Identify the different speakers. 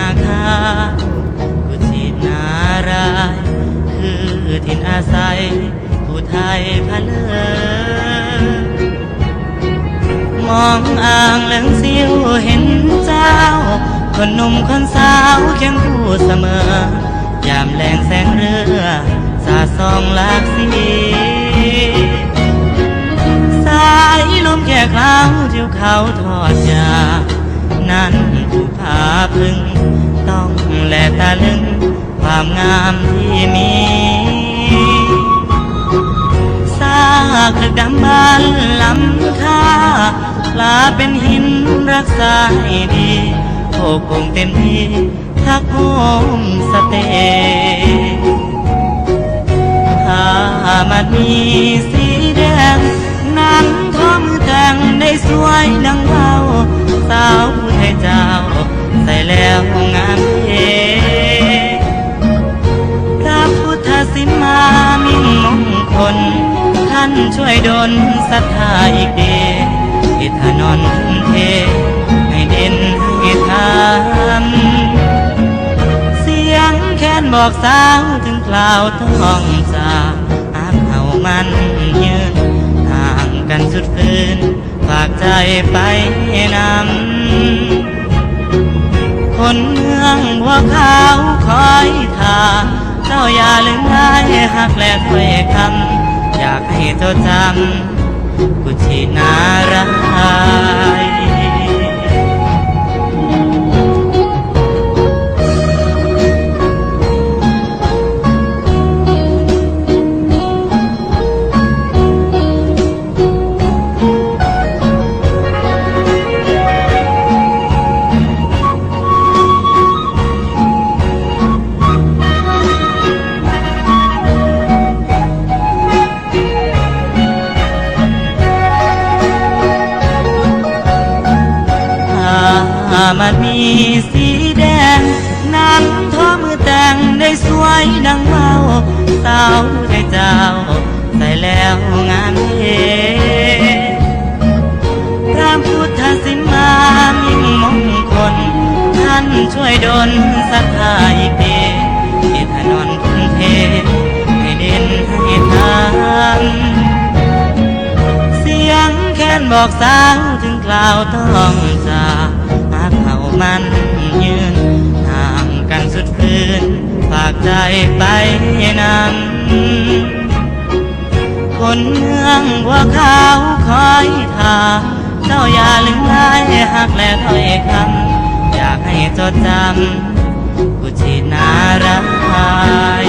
Speaker 1: นาคากุชินารายคือถิ่นอาศัยผู้ไทยพะเลอมองอ่างเหลืองสิวเห็นเจ้าคนหนุ่มคนสาวเคียงคู่เสมอยามแลงแสงเรือสาดส่องหลากสีสายลมแก่คลาวทิวเขาทอดยานั้นผู้พาพึงต้องแลตาลึงความงามที่มีซากดึกดำบรรพ์ล้ำค่าปลาเป็นหินรักษาให้ดีโอ้คงเต็มที่ทักโฮมสเตย์ผ้ามัดมีสีแดงนั้นทอมือแต่งได้สวยดังเบาสาวผู้ไทยเจ้าใส่แล้วงามเท่พระพุทธสิมามิ่งมงคลท่านช่วยดลศรัทธาอีกเดชอิทธานนท์เทให้เด่นให้ทำเสียงแค้นบอกสาวถึงคราวต้องจากอาบเอามันยืนห่างกันสุดคืนฝากใจไปนำคนเมืองบัวขาวคอยท่าเจ้าอย่าลืมง่ายหักและถ้อยคำอยากให้จดจำกุชินารายมันมีสีแดงนั้นทอมือแต่งได้สวยดังเบาสาวไทยเจ้าใส่แล้วงามเท่พระพุทธสิมามิ่งมงคลท่านช่วยดลศรัทธาอีกเดชอิทธานนท์เทให้เด่นให้ทำเสียงแค้นบอกสาวถึงคราวต้องจากเขามันยืนห่างกันสุดคืนฝากใจไปนำคนเมืองบัวขาวคอยท่าเจ้าอย่าลืมง่ายหักและถ้อยคำอยากให้จดจำกุชินาราย